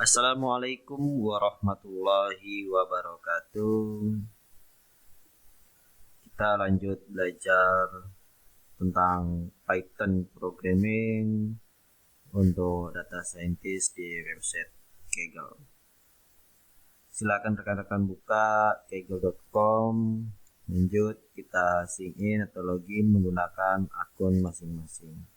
Assalamualaikum warahmatullahi wabarakatuh. Kita lanjut belajar tentang Python programming untuk data scientist di website Kaggle. Silakan rekan-rekan buka kaggle.com. Lanjut kita sign in atau login menggunakan akun masing-masing.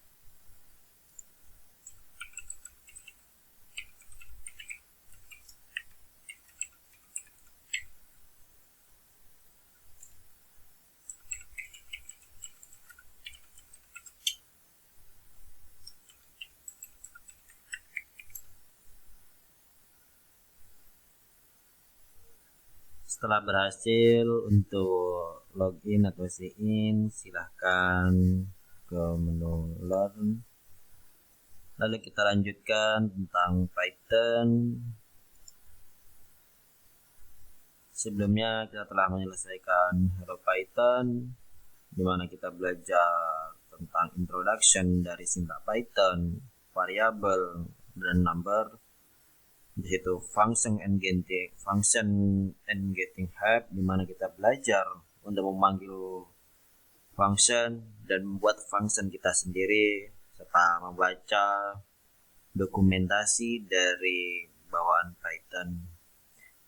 Setelah berhasil untuk login atau sign in, silahkan ke menu Learn. Lalu kita lanjutkan tentang Python. Sebelumnya kita telah menyelesaikan Hello Python, di mana kita belajar tentang introduction dari sintak Python, variabel dan number. Di situ function and getting help, di mana kita belajar untuk memanggil function dan membuat function kita sendiri serta membaca dokumentasi dari bawaan Python.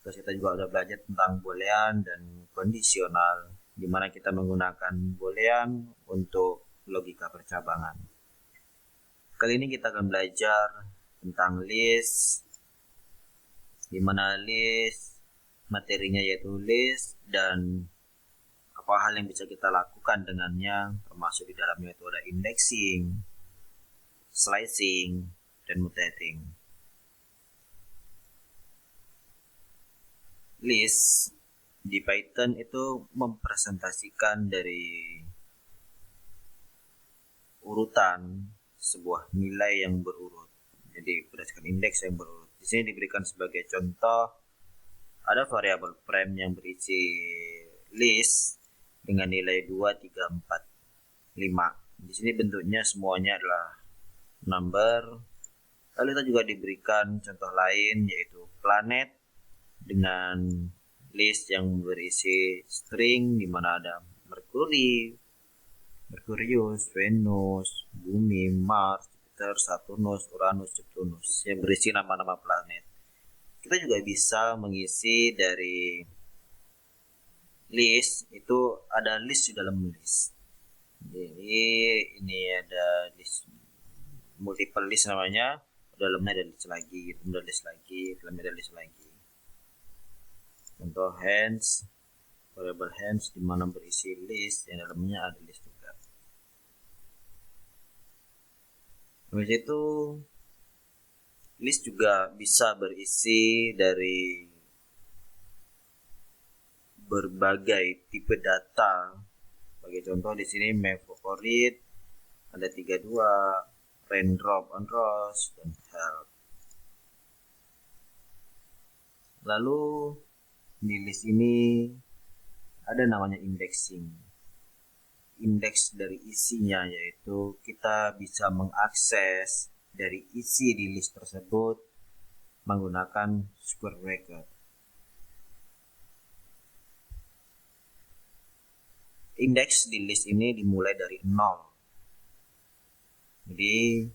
Terus kita juga udah belajar tentang boolean dan kondisional, di mana kita menggunakan boolean untuk logika percabangan. Kali ini kita akan belajar tentang list, di mana list materinya yaitu list dan apa hal yang bisa kita lakukan dengannya, termasuk di dalamnya itu ada indexing, slicing, dan mutating. List di Python itu mempresentasikan dari urutan sebuah nilai yang berurut. Jadi berdasarkan indeks yang berurut. Di sini diberikan sebagai contoh ada variabel prime yang berisi list dengan nilai 2, 3, 4, 5. Di sini bentuknya semuanya adalah number. Lalu kita juga diberikan contoh lain yaitu planet dengan list yang berisi string, di mana ada Mercury, Merkurius, Venus, Bumi, Mars, Jupiter, Saturnus, Uranus, Neptunus, yang berisi nama-nama planet. Kita juga bisa mengisi dari list, itu ada list di dalam list. Jadi ini ada list, multiple list namanya, dalamnya ada list lagi, ada list lagi, dalamnya ada list lagi. Contoh hands, variable hands, di mana berisi list, yang dalamnya ada list juga. Habis itu list juga bisa berisi dari berbagai tipe data. Sebagai contoh di sini my favorite ada 32, rain drop on rose, dan help. Lalu di list ini ada namanya indexing. Indeks dari isinya yaitu kita bisa mengakses dari isi di list tersebut menggunakan square bracket. Indeks di list ini dimulai dari 0. Jadi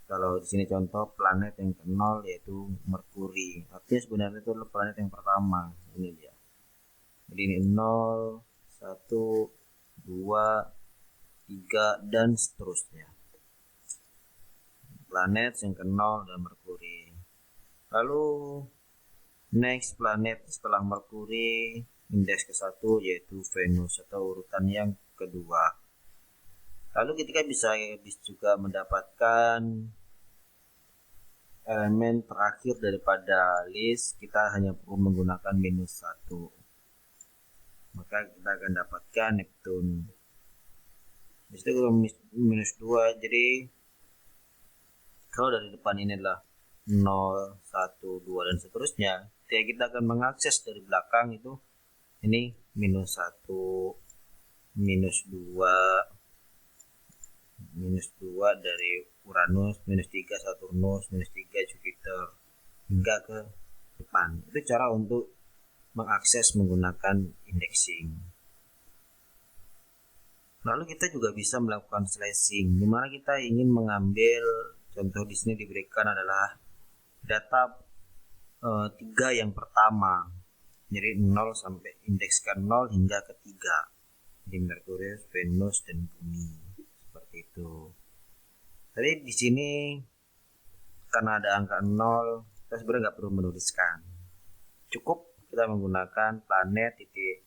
kalau di sini contoh planet yang ke 0 yaitu Merkuri. Artinya sebenarnya itu adalah planet yang pertama. Ini dia. Jadi ini 0, 1, 2, 3, dan seterusnya. Planet yang ke 0 dan Merkuri. Lalu next planet setelah Merkuri, indeks ke-1 yaitu Venus atau urutan yang kedua. Lalu kita bisa juga mendapatkan elemen terakhir daripada list, kita hanya perlu menggunakan -1. Maka kita akan dapatkan Neptune. Di situ kalau -2, jadi kalau dari depan ini adalah 0, 1, 2, dan seterusnya, kita akan mengakses dari belakang itu ini -1, -2, -2 dari Uranus, -3 Saturnus, -3 Jupiter, hingga ke depan. Itu cara untuk mengakses menggunakan indexing. Lalu kita juga bisa melakukan slashing, di mana kita ingin mengambil, contoh di sini diberikan adalah data 3 yang pertama, jadi 0 sampai indekskan 0 hingga ke 3, di Merkurius, Venus, dan Bumi, seperti itu. Jadi di sini karena ada angka 0, kita sebenarnya nggak perlu menuliskan, cukup kita menggunakan planet titik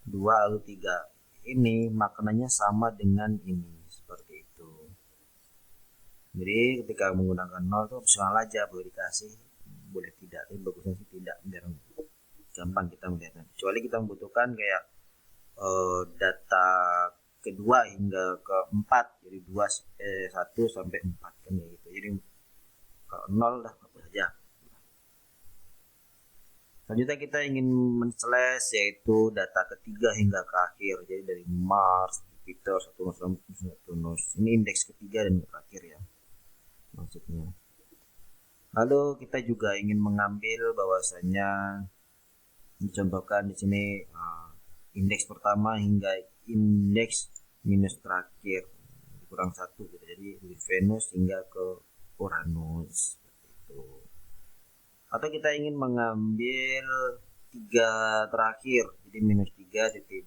2 lalu 3. Ini maknanya sama dengan ini, seperti itu. Jadi ketika menggunakan 0 itu opsional aja, boleh dikasih, boleh tidak, tapi bagusnya sih tidak, biar gampang kita melihatnya. Kecuali kita membutuhkan kayak data kedua hingga keempat, jadi 1 sampai 4 kan ya gitu. Jadi kalau 0 dah apa saja. Selanjutnya kita ingin men-slash yaitu data ketiga hingga ke akhir. Jadi dari Mars, Jupiter, Saturnus. Ini indeks ketiga dan ke akhir ya, maksudnya. Lalu kita juga ingin mengambil bahwasanya dicontohkan di sini indeks pertama hingga indeks minus terakhir, kurang 1 gitu. Jadi dari Venus hingga ke Uranus, seperti itu. Atau kita ingin mengambil 3 terakhir, jadi minus 3,2,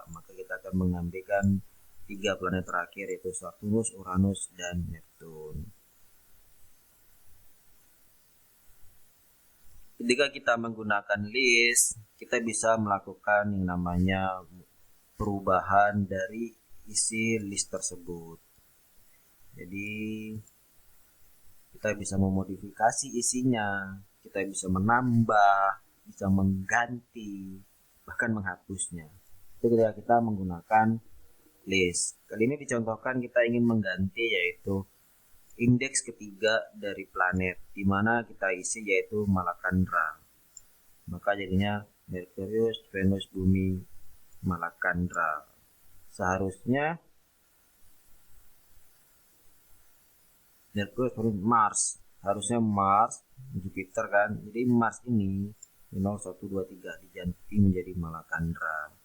maka kita akan mengambilkan 3 planet terakhir, yaitu Saturnus, Uranus, dan Neptune. Ketika kita menggunakan list, kita bisa melakukan yang namanya perubahan dari isi list tersebut. Jadi kita bisa memodifikasi isinya, kita bisa menambah, bisa mengganti, bahkan menghapusnya. Itu ketika kita menggunakan list. Kali ini dicontohkan kita ingin mengganti yaitu indeks ketiga dari planet, di mana kita isi yaitu Malakandra. Maka jadinya Merkurius, Venus, Bumi, Malakandra. Seharusnya Merkurius, Mars, harusnya Mars, Jupiter kan. Jadi Mars ini 0, 1, 2, 3 diganti menjadi Malakandra.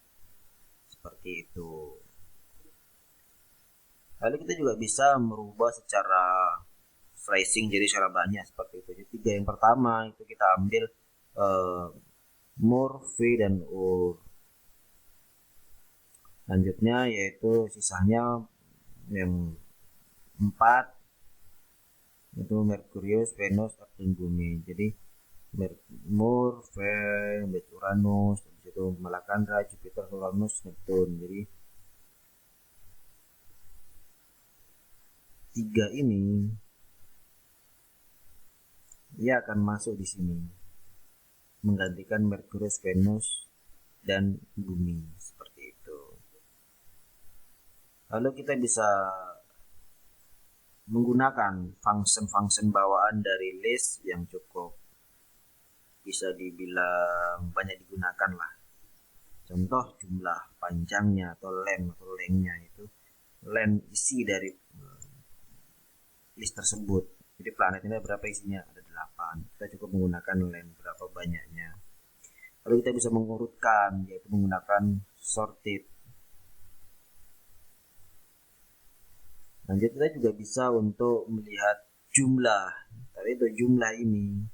Seperti itu. Lalu kita juga bisa merubah secara slicing jadi secara banyak, seperti itu. Jadi 3 yang pertama itu kita ambil Mur, V, dan Ur. Selanjutnya yaitu sisanya yang 4 itu Merkurius, Venus, dan Bumi. Jadi Mur, Venus, Uranus, itu Malakandra, Jupiter, Uranus, Neptune. Jadi 3 ini ia akan masuk di sini menggantikan Merkurius, Venus, dan Bumi, seperti itu. Lalu kita bisa menggunakan function-function bawaan dari list yang cukup bisa dibilang banyak digunakan lah. Contoh jumlah panjangnya atau lengthnya itu length isi dari list tersebut. Jadi planet ini berapa isinya? Ada 8. Kita cukup menggunakan length berapa banyaknya. Lalu kita bisa mengurutkan, yaitu menggunakan sorted. Lanjut kita juga bisa untuk melihat jumlah. Tapi itu jumlah ini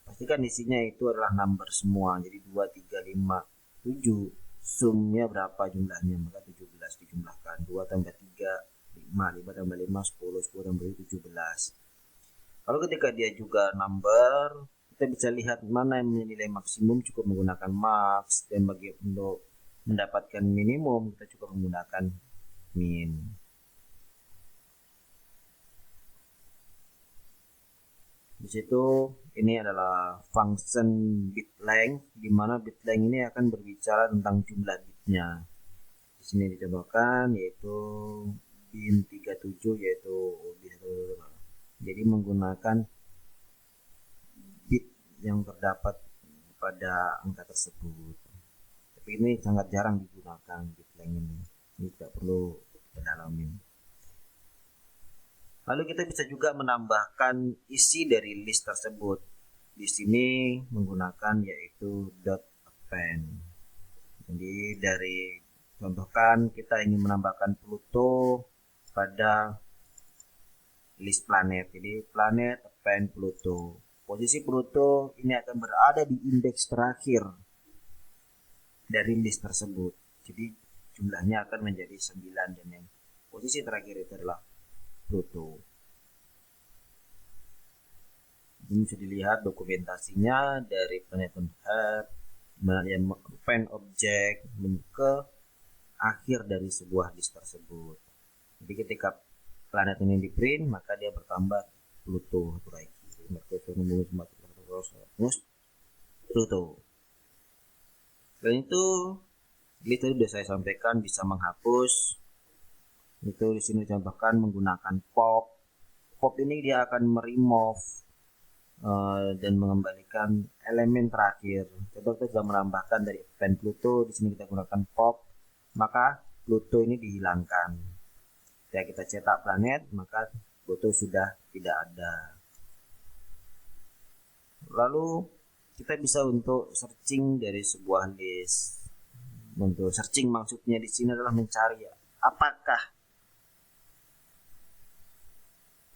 pastikan isinya itu adalah number semua. Jadi 2, 3, 5, 7. Sumnya berapa jumlahnya? Maka 17 dijumlahkan. 2 tambah 3, 5 tambah 5, 10 tambah 17. Kalau ketika dia juga number, kita bisa lihat mana yang nilai maksimum, cukup menggunakan max, dan bagi untuk mendapatkan minimum kita cukup menggunakan min. Di situ ini adalah function bit length, di mana bit length ini akan berbicara tentang jumlah bitnya. Di sini dicontohkan yaitu bin 37 yaitu jadi menggunakan bit yang terdapat pada angka tersebut. Tapi ini sangat jarang digunakan bit length ini tidak perlu kita dalamin. Lalu kita bisa juga menambahkan isi dari list tersebut. di sini menggunakan yaitu dot append. Jadi dari contohkan kita ingin menambahkan Pluto pada list planet. Jadi planet append Pluto. Posisi Pluto ini akan berada di indeks terakhir dari list tersebut. Jadi jumlahnya akan menjadi 9 dan yang posisi terakhir itu adalah Pluto. Ini bisa dilihat dokumentasinya dari Planet Earth yang append object ke akhir dari sebuah list tersebut. Jadi ketika planet ini di print maka dia bertambah Pluto lagi. Pluto. Selain itu, list tadi sudah saya sampaikan bisa menghapus. Itu di sini contohkan menggunakan pop. Pop ini dia akan meremove dan mengembalikan elemen terakhir. Contoh kita sudah menambahkan dari append Pluto, di sini kita gunakan pop, maka Pluto ini dihilangkan. Jika kita cetak planet, maka Pluto sudah tidak ada. Lalu kita bisa untuk searching dari sebuah list. Untuk searching maksudnya di sini adalah mencari apakah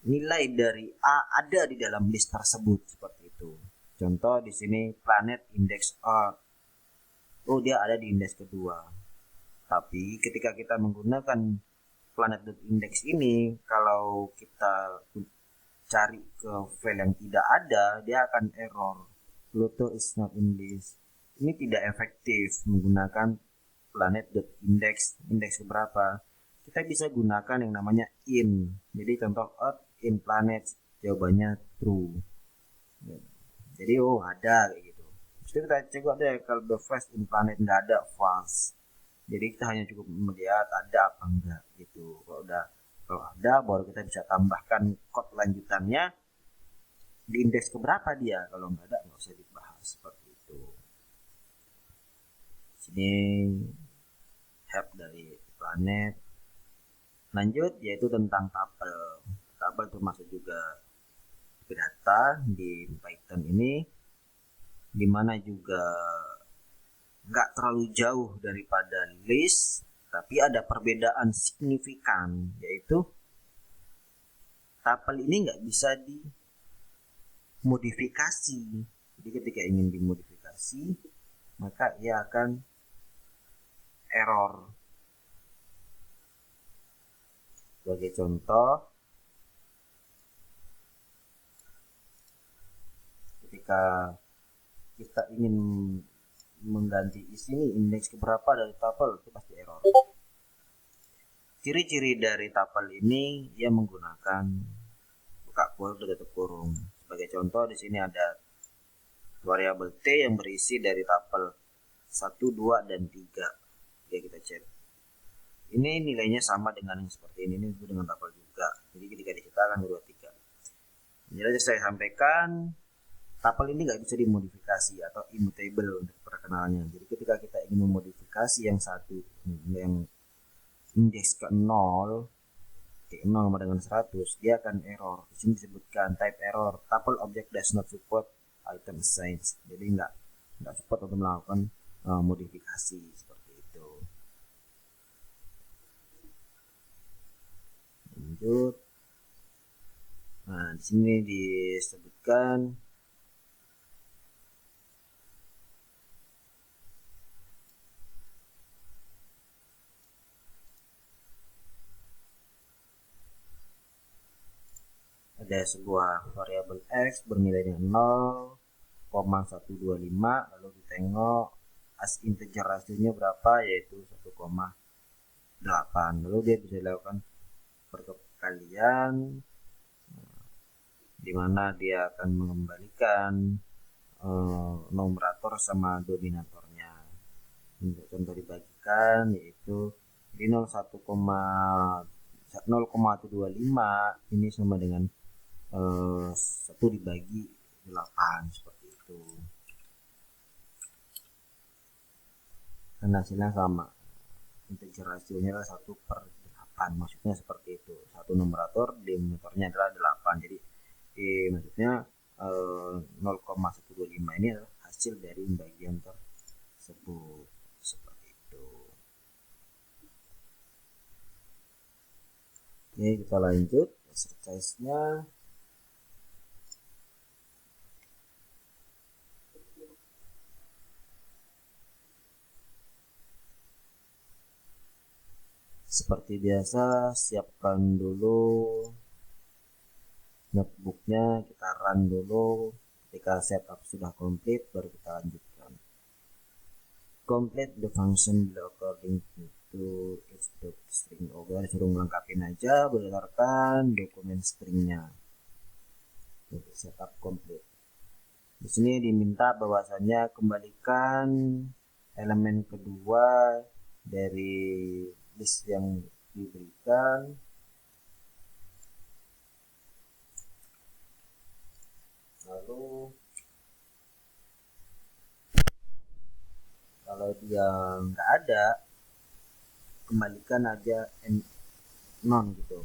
nilai dari A ada di dalam list tersebut, seperti itu. Contoh di sini planet index Earth. Oh, dia ada di indeks kedua. Tapi ketika kita menggunakan planet.index ini, kalau kita cari ke file yang tidak ada, dia akan error. Pluto is not in list. Ini tidak efektif menggunakan planet.index, indeks berapa. Kita bisa gunakan yang namanya in. Jadi contoh Earth in planet, jawabannya true. Jadi ada kayak gitu. Terus kita coba deh kalau the first in planet nggak ada, false. Jadi kita hanya cukup melihat ada apa enggak gitu. Kalau ada baru kita bisa tambahkan code lanjutannya di indeks keberapa dia. Kalau nggak ada nggak usah dibahas, seperti itu. Sini help dari planet. Lanjut yaitu tentang tabel. Tabel termasuk juga data di Python ini, dimana juga nggak terlalu jauh daripada list, tapi ada perbedaan signifikan, yaitu tabel ini nggak bisa dimodifikasi. Jadi ketika ingin dimodifikasi, maka ia akan error. Sebagai contoh, ketika kita ingin mengganti isi ini indeks keberapa dari tabel, itu pasti error. Ciri-ciri dari tabel ini ia menggunakan buka kurung dan tutup kurung. Sebagai contoh di sini ada variabel T yang berisi dari tabel 1, 2 dan 3. Oke, kita cek. Ini nilainya sama dengan yang seperti ini dengan tabel juga. Jadi ketika dicetakkan 2, 3. Jadi saya sampaikan tabel ini nggak bisa dimodifikasi atau immutable untuk perkenalannya. Jadi ketika kita ingin memodifikasi yang satu, yang indeks ke 0 sama dengan 100, dia akan error. Di sini disebutkan type error, tuple object does not support item assigned. Jadi nggak support untuk melakukan modifikasi seperti itu. Lanjut. Nah, di sini disebutkan ada sebuah variabel x bernilai dengan 0,125, lalu ditengok as integer rasionya berapa, yaitu 1,8. Lalu dia bisa dilakukan perkalian, di mana dia akan mengembalikan numerator sama dominatornya. Untuk contoh dibagikan yaitu di 0,125 ini sama dengan 1 dibagi 8, seperti itu. Dan hasilnya sama, integer rasionya adalah 1/8, maksudnya seperti itu. Satu numerator, denominatornya adalah 8. Jadi maksudnya 0,125 ini adalah hasil dari bagian tersebut, seperti itu. Oke, kita lanjut exercise-nya. Seperti biasa, siapkan dulu notebooknya, kita run dulu. Ketika setup sudah komplit, baru kita lanjutkan. Complete the function below according to its string. Oke, suruh melengkapi aja berdasarkan dokumen stringnya. Setup complete. Di sini diminta bahwasannya kembalikan elemen kedua dari list yang diberikan. Lalu kalau dia nggak ada, kembalikan aja non gitu.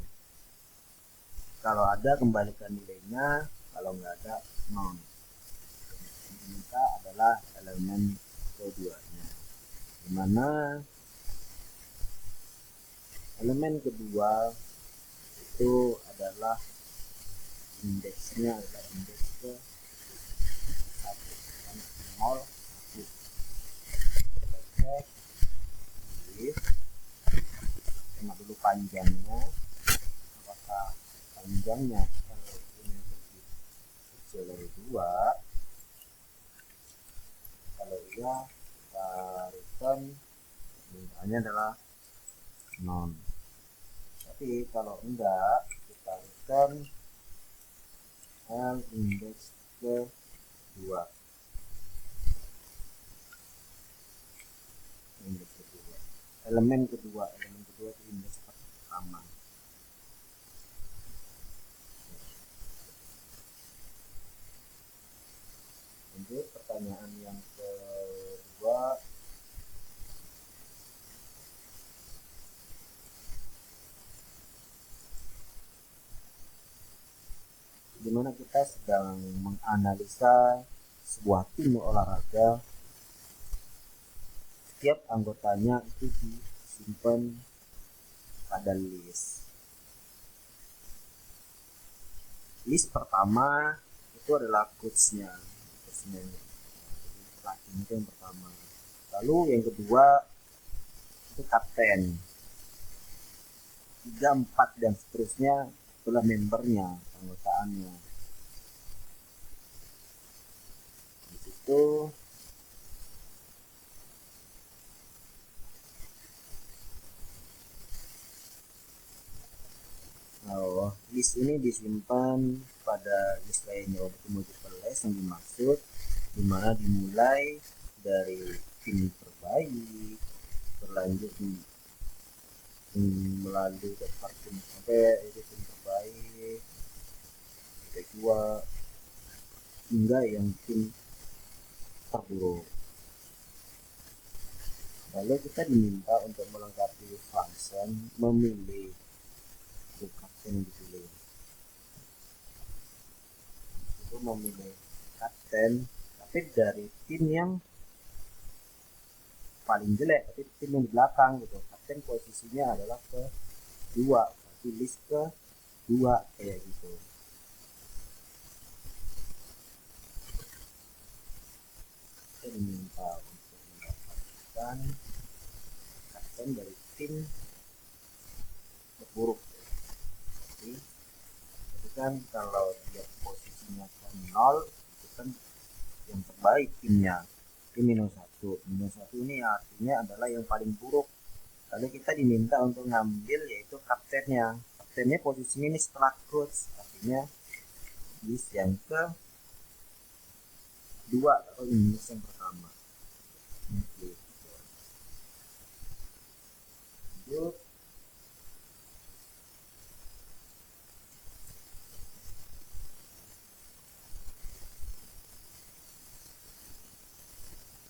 Kalau ada, kembalikan nilainya. Kalau nggak ada, non. Yang diminta adalah elemen keduanya, dimana elemen kedua itu adalah indeksnya adalah indeks ke 1 0 1. Kita cek tengok dulu panjangnya, apakah panjangnya kalau ini lebih kecil dari 2. Kalau iya, kita return permintaannya adalah non. Tapi kalau enggak, kita return L indeks ke 2. Indeks kedua. Elemen kedua itu indeks pertama. Lanjut pertanyaan yang kedua. Dimana kita sedang menganalisa sebuah tim olahraga, setiap anggotanya itu disimpan pada list. List pertama itu adalah coachnya pelatih itu yang pertama. Lalu yang kedua itu kapten. 3, 4 dan seterusnya itulah membernya, anggotaannya. Di situ list ini disimpan pada list lainnya, multiple list yang dimaksud, dimana dimulai dari tim terbaik, berlanjut melalui daftar tim sampai itu tim terbaik, kedua hingga yang tim terburuk. Lalu kita diminta untuk melengkapi function memilih kapten dipilih. Itu memilih kapten tapi dari tim yang paling jelek, tapi tim yang di belakang gitu. Kapten posisinya adalah ke 2, berarti list ke 2 kayak gitu. Kita diminta untuk mendapatkan kapten dari tim terburuk. Jadi kan kalau dia posisinya ke 0, itu kan yang terbaik timnya, tim -1. -1 ini artinya adalah yang paling buruk. Lalu kita diminta untuk ngambil yaitu kaptennya. Kaptennya posisinya ini setelah coach, artinya list yang ke 2 atau list yang pertama. Oke. Lanjut.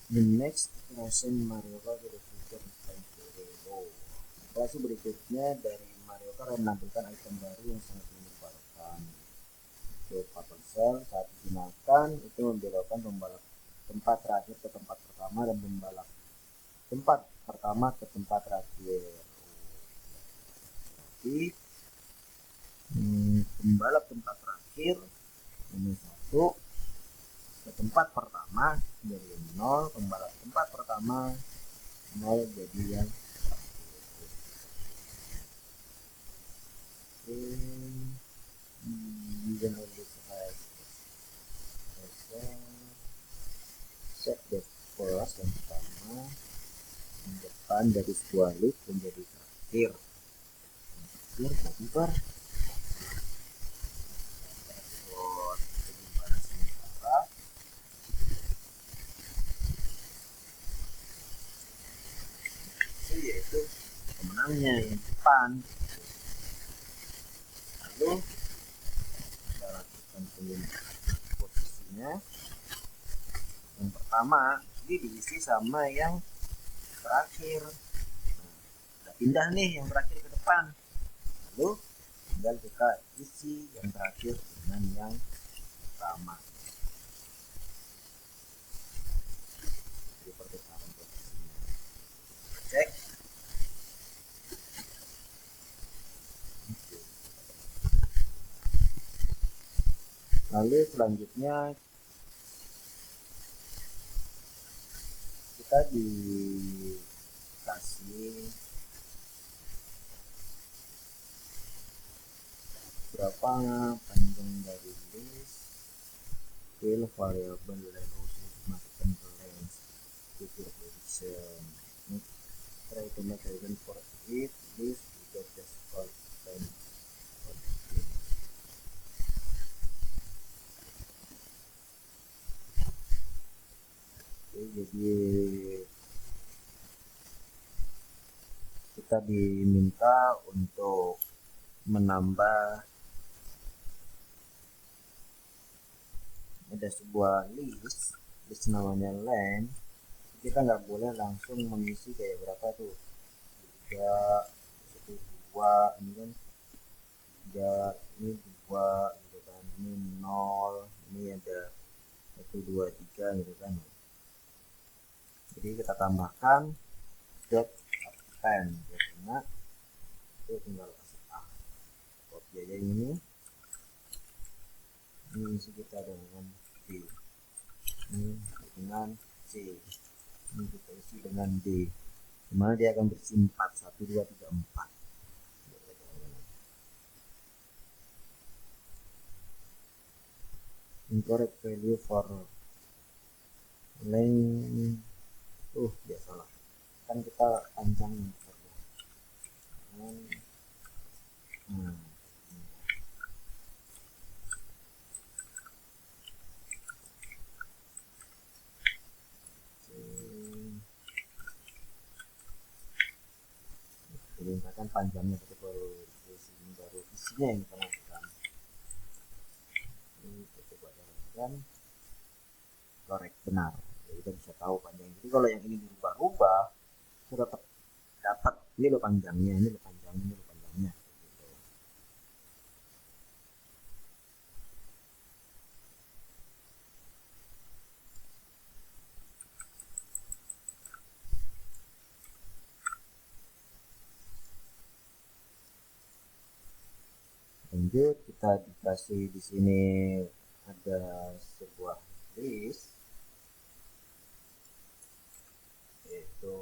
The next iteration Mario Kart will feature item hero. Iterasi berikutnya dari Mario Kart menampilkan item baru yang sangat menyebalkan. Untuk Papansel saat digunakan itu membelokkan pembalap tempat terakhir ke tempat pertama dan pembalap tempat pertama ke tempat terakhir. Jadi pembalap tempat terakhir ini 1 ke tempat pertama jadi 0, pembalap tempat pertama 0 jadi yang set the first yang pertama depan dari sebuah list menjadi terakhir per penyimpanan sementara yaitu pemenangnya yang depan. Lalu kita lakukan posisinya. Yang pertama ini diisi sama yang terakhir. Kita pindah nih yang terakhir ke depan. Lalu tinggal kita isi yang terakhir dengan yang pertama. Jadi pertukaran posisinya. Cek. Lalu selanjutnya kita dikasih berapa panjang dari list, fill variable dan also masukkan ke lens future prediction. Try to make a reason for it list because just call time. Jadi kita diminta untuk menambah ada sebuah list namanya len. Kita nggak boleh langsung mengisi kayak berapa tuh 3, 1, 2 ini kan 3, ini 2 gitu kan, ini 0, ini ada 1, 2, 3 gitu kan. Jadi kita tambahkan dot append karena itu tinggal kasih copy aja ini isi kita dengan D, ini dengan C, ini kita isi dengan D, dimana dia akan berisi 4, 1, 2, 3, 4. Incorrect value for length. Biasalah kan kita panjangin jadi misalkan panjangnya itu baru isinya yang kita lakukan. Ini kita coba jalankan korek benar, jadi kita bisa tahu panjang. Jadi kalau yang ini dirubah-rubah kita dapat ini lo panjangnya, ini lo panjangnya, ini lo panjangnya gitu. Lanjut kita dikasih di sini ada sebuah list yaitu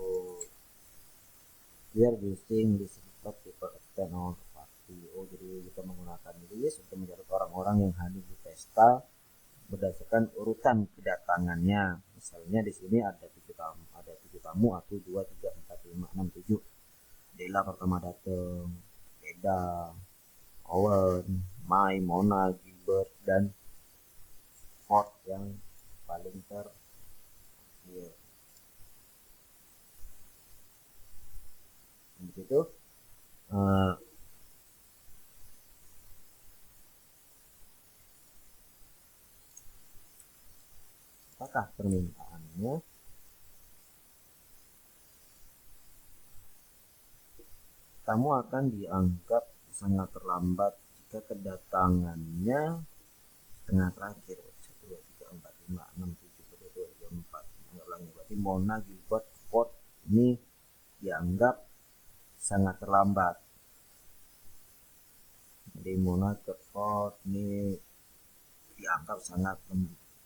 we are using list report to extend our party. Jadi kita menggunakan list untuk mencatat orang-orang yang hadir di pesta berdasarkan urutan kedatangannya. Misalnya di sini ada 7 tamu atau 2, 3, 4, 5, 6, 7. Dela pertama datang, Eda, Owen, Mai, Mona, Gilbert, dan Ford yang paling terakhir. Begitu. Apakah permintaannya? Kamu akan dianggap sangat terlambat jika kedatangannya setengah terakhir 1, 2, 3, 4, 5, 6, 7, 1, 2, 3, Mona Gilbert Ford ini dianggap sangat terlambat. Jadi Mona Gilbert Ford ini dianggap sangat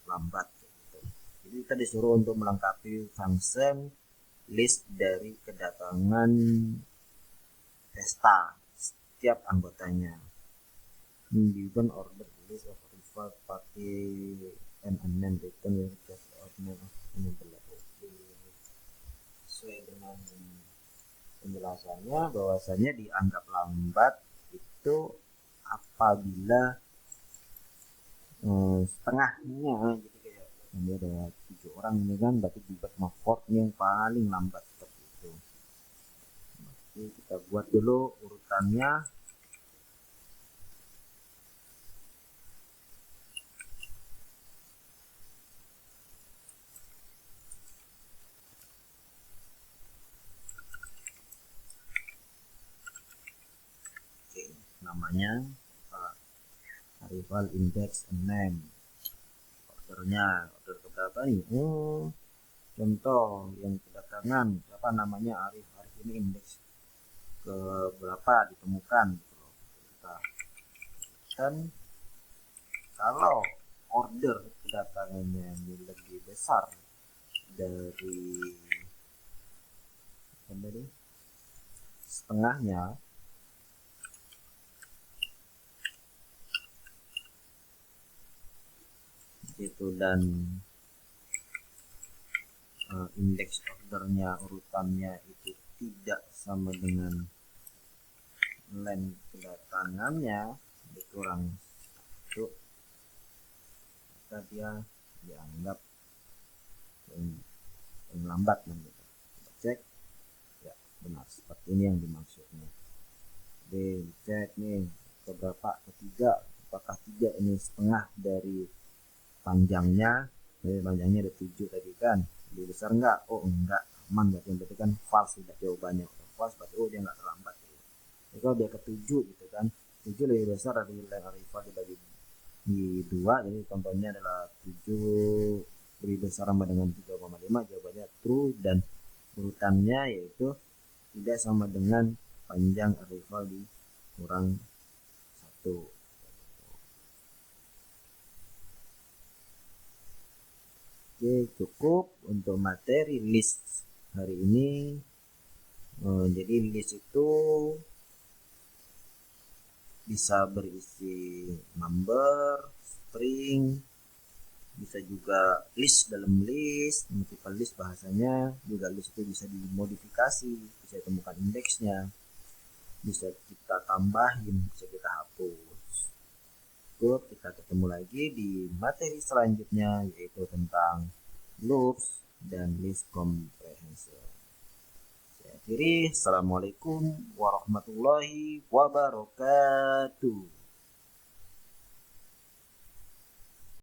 lambat gitu. Jadi kita disuruh untuk melengkapi function list dari kedatangan pesta setiap anggotanya. Given order list of arrival party and unknown return with just order of enable. Sesuai dengan penjelasannya bahwasanya dianggap lambat itu apabila setengahnya, jadi kayak ini ada 7 orang ini kan, berarti Gilbert sama Ford ini yang paling lambat seperti itu. Oke, kita buat dulu urutannya. Oke, namanya arrival index and name. Ordernya, order keberapa nih? Contoh yang kedatangan siapa namanya Arif. Arif ini indeks ke berapa ditemukan gitu loh. Dan kalau order kedatangannya ini lebih besar dari setengahnya, itu dan indeks ordernya, urutannya itu tidak sama dengan len kedatangannya, dikurang 1, maka dia dianggap yang lambat gitu. Kita cek ya, benar seperti ini yang dimaksudnya. Jadi cek nih keberapa, ketiga, apakah 3 ini setengah dari panjangnya. Jadi panjangnya ada 7 tadi kan, lebih besar enggak? Oh enggak, aman, berarti kan false sudah jawabannya. False berarti dia enggak terlambat. Jadi kalau dia ke 7 gitu kan, 7 lebih besar dari len arrival dibagi di 2, jadi contohnya adalah 7 lebih besar sama dengan 3,5, jawabannya true, dan urutannya yaitu tidak sama dengan panjang arrival di kurang 1. Oke, cukup untuk materi list hari ini. Jadi list itu bisa berisi number, string, bisa juga list dalam list, multiple list bahasanya. Juga list itu bisa dimodifikasi, bisa ditemukan indeksnya, bisa kita tambahin, bisa kita hapus. Cukup, kita ketemu lagi di materi selanjutnya, yaitu tentang loops dan list comprehension. Saya akhiri, assalamualaikum warahmatullahi wabarakatuh.